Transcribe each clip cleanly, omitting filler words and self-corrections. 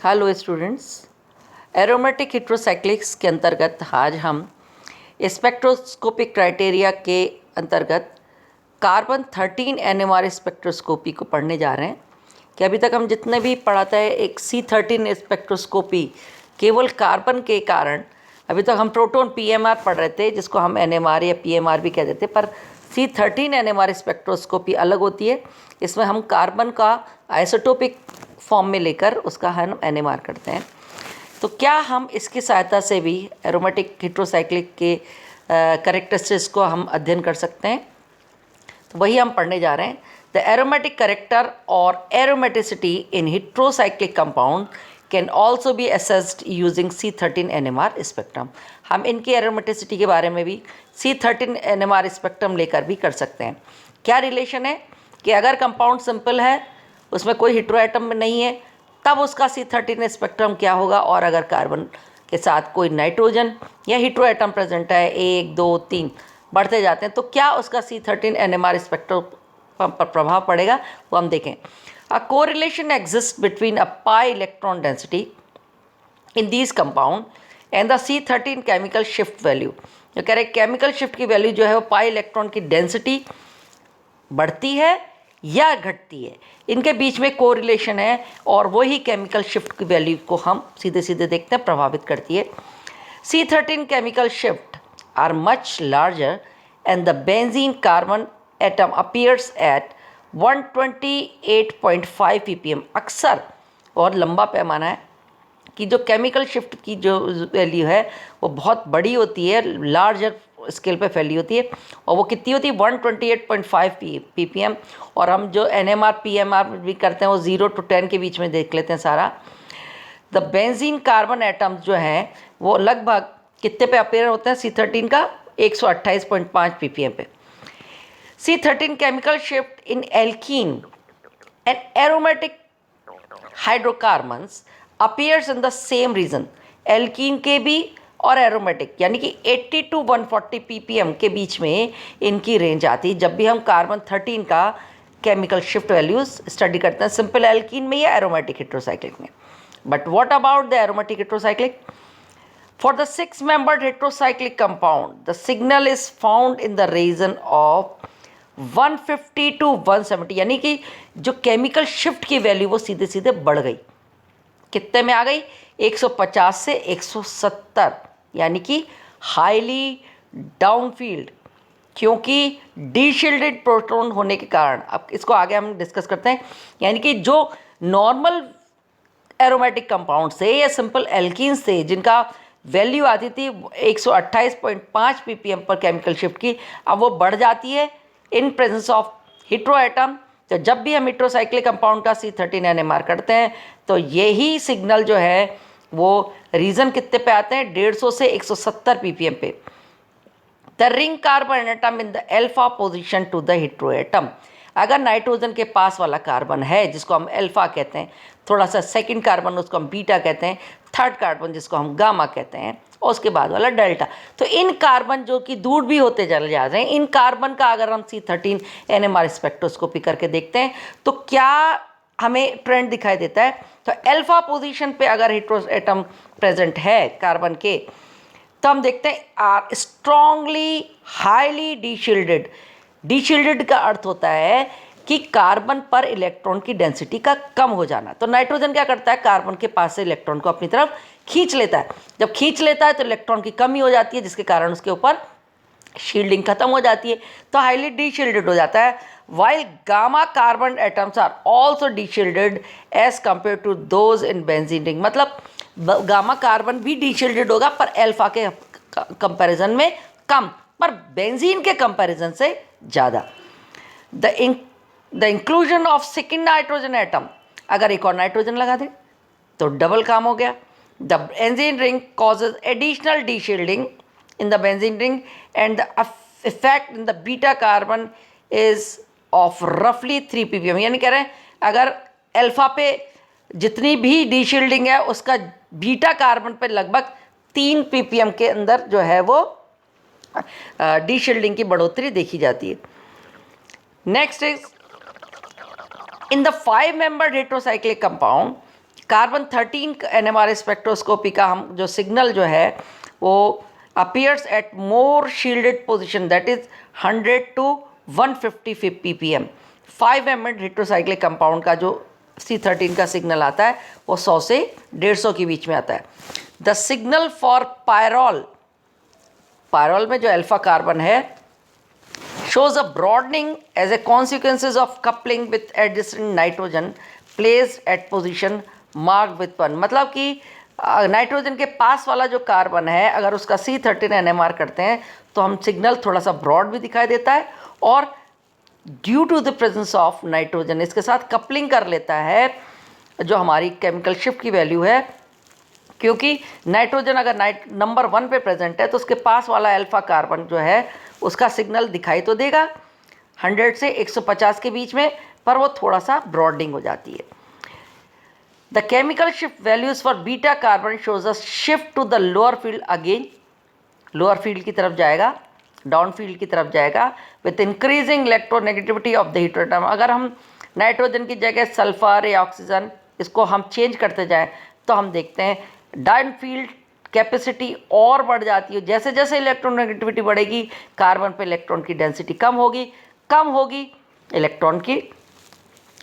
Hello students, aromatic हेट्रोसाइक्लिक्स के अंतर्गत आज हम स्पेक्ट्रोस्कोपिक क्राइटेरिया के अंतर्गत कार्बन 13 NMR स्पेक्ट्रोस्कोपी को पढ़ने जा रहे हैं। कि अभी तक हम जितने भी पढ़ाते हैं एक C13 स्पेक्ट्रोस्कोपी केवल कार्बन के कारण, अभी तक हम प्रोटॉन PMR पढ़ रहे थे जिसको हम NMR या PMR भी कह देते, पर C13 NMR स्पेक्ट्रोस्कोपी अलग होती है। इसमें हम कार्बन का आइसोटोपिक फॉर्म में लेकर उसका हम NMR करते हैं। तो क्या हम इसकी सहायता से भी एरोमेटिक हेट्रोसाइक्लिक के कैरेक्टरिस्टिक्स को हम अध्ययन कर सकते हैं? तो वही हम पढ़ने जा रहे हैं। द एरोमेटिक कैरेक्टर और aromaticity in heterocyclic compound can also B assessed using C13 NMR spectrum. हम इनकी एरोमेटिसिटी के बारे में भी C13 NMR स्पेक्ट्रम लेकर भी कर सकते हैं। क्या रिलेशन है कि अगर कंपाउंड सिंपल है, उसमें कोई हेट्रो एटम नहीं है, तब उसका C13 स्पेक्ट्रम क्या होगा, और अगर कार्बन के साथ कोई नाइट्रोजन या हेट्रो एटम प्रेजेंट है, 1 2 3 बढ़ते जाते हैं, तो क्या उसका C13 NMR स्पेक्ट्रम पर प्रभाव पड़ेगा, वो हम देखें। A correlation exist between a pi electron density in these compound and the C13 chemical shift value. जो कह रहे केमिकल शिफ्ट की वैल्यू जो है वो पाई इलेक्ट्रॉन की डेंसिटी बढ़ती है या घटती है, इनके बीच में कोरिलेशन है, और वही केमिकल शिफ्ट की वैल्यू को हम सीधे सीधे देखते हैं प्रभावित करती है। C13 chemical shift are much larger and the benzene carbon atom appears at 128.5 ppm। अक्सर और लंबा पैमाना है कि जो केमिकल शिफ्ट की जो वैल्यू है वो बहुत बड़ी होती है, लार्जर स्केल पे फैली होती है, और वो कितनी होती है 128.5 ppm। और हम जो NMR PMR भी करते हैं वो 0 to 10 के बीच में देख लेते हैं सारा। द बेंजीन कार्बन एटम्स जो हैं वो लगभग कितने पे अपेयर होते हैं C13 का 128.5 ppm पे। C13 chemical shift in alkene and aromatic hydrocarbons appears in the same region. Alkene के भी और एरोमेटिक यानी कि 80 to 140 ppm के बीच में इनकी रेंज आती है जब भी हम कार्बन 13 का केमिकल शिफ्ट वैल्यूज स्टडी करते हैं, सिंपल एल्कीन में या एरोमेटिक हेट्रोसाइक्लिक में। But what about the aromatic heterocyclic? For the 6 membered heterocyclic compound the signal is found in the region of 150 to 170, यानी कि जो केमिकल शिफ्ट की वैल्यू वो सीधे सीधे बढ़ गई, कितने में आ गई 150 से 170, यानी कि हाईली डाउनफील्ड, क्योंकि डीशिल्डेड प्रोटॉन होने के कारण। अब इसको आगे हम डिस्कस करते हैं। यानी कि जो नॉर्मल एरोमेटिक कंपाउंड से या सिंपल एल्कीन से जिनका वैल्यू आती थी 128.5 ppm पर केमिकल शिफ्ट की, अब वो बढ़ जाती है in presence of hetero atom. तो जब भी हम हेट्रोसाइक्लिक कंपाउंड का C13 NMR करते हैं तो यही सिग्नल जो है वो रीजन कितने पे आते हैं 150 से 170 ppm पे। The ring carbon atom in the alpha position to the hetero atom. अगर नाइट्रोजन के पास वाला कार्बन है जिसको हम अल्फा कहते हैं, थोड़ा सा सेकंड कार्बन उसको हम बीटा कहते हैं, थर्ड कार्बन जिसको हम गामा कहते हैं, और उसके बाद वाला डेल्टा। तो इन कार्बन जो कि दूर भी होते चले जा रहे हैं, इन कार्बन का अगर हम C13 NMR स्पेक्ट्रोस्कोपी करके देखते हैं तो क्या हमें ट्रेंड दिखाई देता है? तो अल्फा पोजीशन पे अगर हेट्रो एटम प्रेजेंट है कार्बन के, तो हम देखते हैं आर स्ट्रांगली हाईली डीशिल्डेड। डीशिल्डेड का अर्थ होता है कि कार्बन पर इलेक्ट्रॉन की डेंसिटी का कम हो जाना। तो नाइट्रोजन क्या करता है, कार्बन के पास से इलेक्ट्रॉन को अपनी तरफ खींच लेता है। जब खींच लेता है तो इलेक्ट्रॉन की कमी हो जाती है, जिसके कारण उसके ऊपर शील्डिंग खत्म हो जाती है, तो हाईली डीशिल्डेड हो जाता है। While gamma carbon atoms are also deshielded as compare to those in benzene ring. मतलब गामा कार्बन भी डीशिल्डेड होगा पर अल्फा के कंपैरिजन में कम, पर बेंजीन के कंपैरिजन से ज़्यादा। The inclusion of second nitrogen atom, अगर एक और नाइट्रोजन लगा दे तो डबल काम हो गया। The benzene ring causes additional deshielding in the benzene ring and the effect in the beta carbon is of roughly 3 ppm। यानी कह रहे हैं अगर अल्फा पे जितनी भी डीशिल्डिंग है उसका बीटा कार्बन पे लगभग 3 ppm के अंदर जो है वो डीशिल्डिंग की बढ़ोतरी देखी जाती है। Next is in the 5 membered heterocyclic compound carbon 13 NMR spectroscopy का हम जो सिग्नल जो है वो appears eight more shielded position, that is 100 to 150 ppm। 5 mm heterocyclic compound का जो C13 का सिग्नल आता है वो 100 से 150 के बीच में आता है। The signal for pyrrole, pyrrole में जो अल्फा कार्बन है, shows a broadening as a consequences of coupling with adjacent nitrogen placed at position marked with 1। मतलब कि नाइट्रोजन के पास वाला जो कार्बन है अगर उसका C13 NMR करते हैं तो हम सिग्नल थोड़ा सा ब्रॉड भी दिखाई देता है, और due to the presence of nitrogen इसके साथ कपलिंग कर लेता है जो हमारी केमिकल शिफ्ट की वैल्यू है, क्योंकि नाइट्रोजन अगर नंबर 1 पे प्रेजेंट है तो उसके पास वाला अल्फा कार्बन जो है उसका सिग्नल दिखाई तो देगा 100 से 150 के बीच में, पर वो थोड़ा सा ब्रॉडनिंग हो जाती है। The chemical shift values for beta carbon shows a shift to the lower field, again lower field की तरफ जाएगा, डाउन फील्ड की तरफ जाएगा with increasing electronegativity of the heteroatom. अगर हम नाइट्रोजन की जगह सल्फर या ऑक्सीजन इसको हम चेंज करते जाएं तो हम देखते हैं डाउन फील्ड कैपेसिटी और बढ़ जाती है। जैसे जैसे इलेक्ट्रोनेगेटिविटी बढ़ेगी कार्बन पे इलेक्ट्रॉन की डेंसिटी कम होगी, इलेक्ट्रॉन की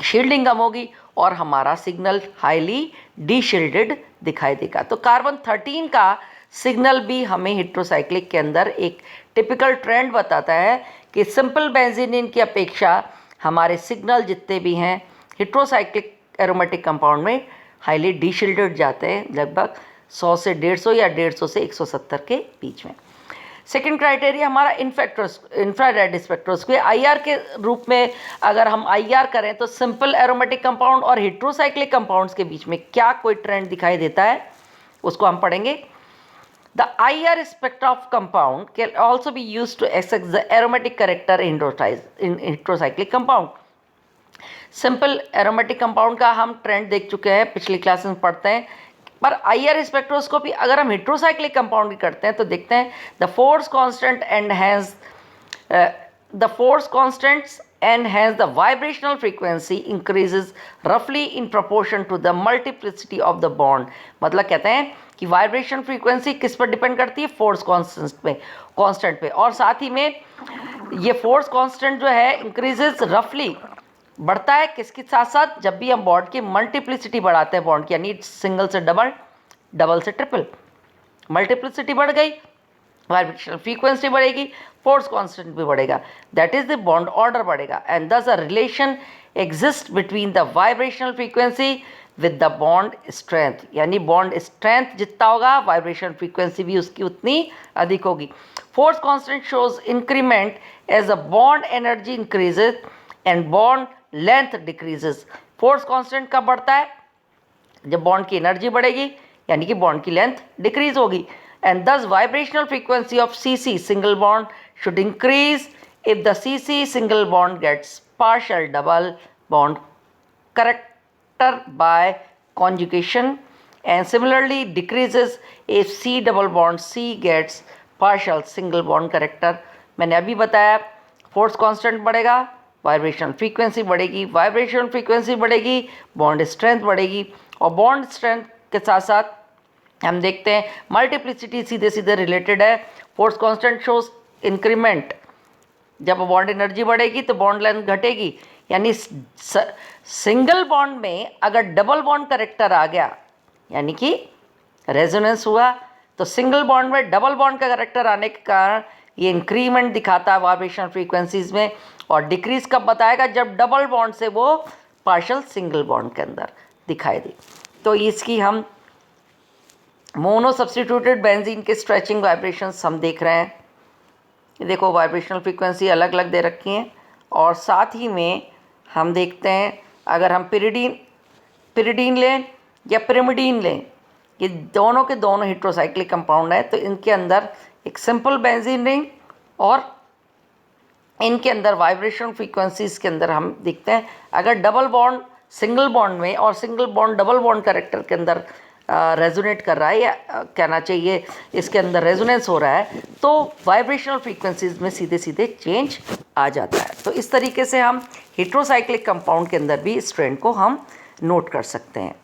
शील्डिंग कम होगी और हमारा सिग्नल हाईली डीशील्डेड दिखाई देगा। तो कार्बन 13 का सिग्नल भी हमें हेट्रोसाइक्लिक के अंदर एक टिपिकल ट्रेंड बताता है कि सिंपल बेंजीन की अपेक्षा हमारे सिग्नल जितने भी हैं हेट्रोसाइक्लिक एरोमेटिक कंपाउंड में हाईली डीशील्डेड जाते हैं, लगभग 100 से 150 या 150 से 170 के बीच में। सेकेंड क्राइटेरिया हमारा इंफ्रारेड स्पेक्ट्रोस्कोपी, आईआर के रूप में अगर हम आईआर करें तो सिंपल एरोमेटिक कंपाउंड और हेट्रोसाइक्लिक कंपाउंड्स के बीच में क्या कोई ट्रेंड दिखाई देता है उसको हम पढ़ेंगे। The IR spectra of compound can also be used to access the aromatic character in heterocyclic compound. Simple aromatic compound का हम ट्रेंड देख चुके हैं, पिछली क्लास में पढ़ते हैं, पर आईआर स्पेक्ट्रोस्कोपी अगर हम हेट्रोसाइक्लिक कंपाउंड की करते हैं तो देखते हैं the force constant and has the vibrational frequency increases रफली in proportion to the multiplicity of the bond. मतलब कहते हैं कि वाइब्रेशन फ्रीक्वेंसी किस पर डिपेंड करती है, फोर्स कांस्टेंट पे, और साथ ही में ये फोर्स कांस्टेंट जो है इंक्रीजेज रफली बढ़ता है किसके साथ साथ, जब भी हम बॉन्ड की मल्टीप्लिसिटी बढ़ाते हैं बॉन्ड की, यानी सिंगल से डबल, डबल से ट्रिपल, मल्टीप्लिसिटी बढ़ गई, वाइब्रेशनल फ्रीक्वेंसी बढ़ेगी, फोर्स कांस्टेंट भी बढ़ेगा, that is the bond order बढ़ेगा, and thus a relation exist between the vibrational frequency with the bond strength. यानी बॉन्ड स्ट्रेंथ जितना होगा वाइब्रेशन फ्रीक्वेंसी भी उसकी उतनी अधिक होगी। Force constant shows increment as a bond energy increases and bond length decreases. Force constant कब बढ़ता है, जब बॉन्ड की एनर्जी बढ़ेगी, यानी कि बॉन्ड की लेंथ डिक्रीज होगी, and thus vibrational frequency of CC single bond should increase if the CC single bond gets partial double bond character by conjugation, and similarly decreases if C double bond C gets partial single bond character। मैंने अभी बताया force constant बढ़ेगा, vibration frequency बढ़ेगी, vibration frequency बढ़ेगी, bond strength बढ़ेगी, और bond strength के साथ साथ हम देखते हैं मल्टीप्लिसिटी सीधे सीधे रिलेटेड है। फोर्स कांस्टेंट शोज इंक्रीमेंट, जब बॉन्ड एनर्जी बढ़ेगी तो बॉन्ड लेंथ घटेगी, यानी सिंगल बॉन्ड में अगर डबल बॉन्ड करेक्टर आ गया यानी कि रेजोनेंस हुआ, तो सिंगल बॉन्ड में डबल बॉन्ड का करेक्टर आने के कारण ये इंक्रीमेंट दिखाता है वाइब्रेशन फ्रीक्वेंसीज में, और डिक्रीज कब बताएगा, जब डबल बॉन्ड से वो पार्शियल सिंगल बॉन्ड के अंदर दिखाई दे। तो इसकी हम मोनो सब्सटीट्यूटेड बेंजीन के स्ट्रेचिंग वाइब्रेशंस हम देख रहे हैं। देखो वाइब्रेशनल फ्रीक्वेंसी अलग अलग दे रखी हैं, और साथ ही में हम देखते हैं अगर हम पिरिडीन लें या पिरिमिडीन लें, ये दोनों के दोनों हेट्रोसाइक्लिक कंपाउंड है, तो इनके अंदर एक सिंपल बेंजीन रिंग और इनके अंदर वाइब्रेशन फ्रीक्वेंसीज के अंदर हम देखते हैं अगर डबल बॉन्ड सिंगल बॉन्ड में और single bond double bond character के अंदर रेजोनेट कर रहा है, या कहना चाहिए इसके अंदर रेजोनेंस हो रहा है, तो वाइब्रेशनल फ्रीक्वेंसीज में सीधे सीधे चेंज आ जाता है। तो इस तरीके से हम हेट्रोसाइक्लिक कंपाउंड के अंदर भी इस ट्रेंड को हम नोट कर सकते हैं।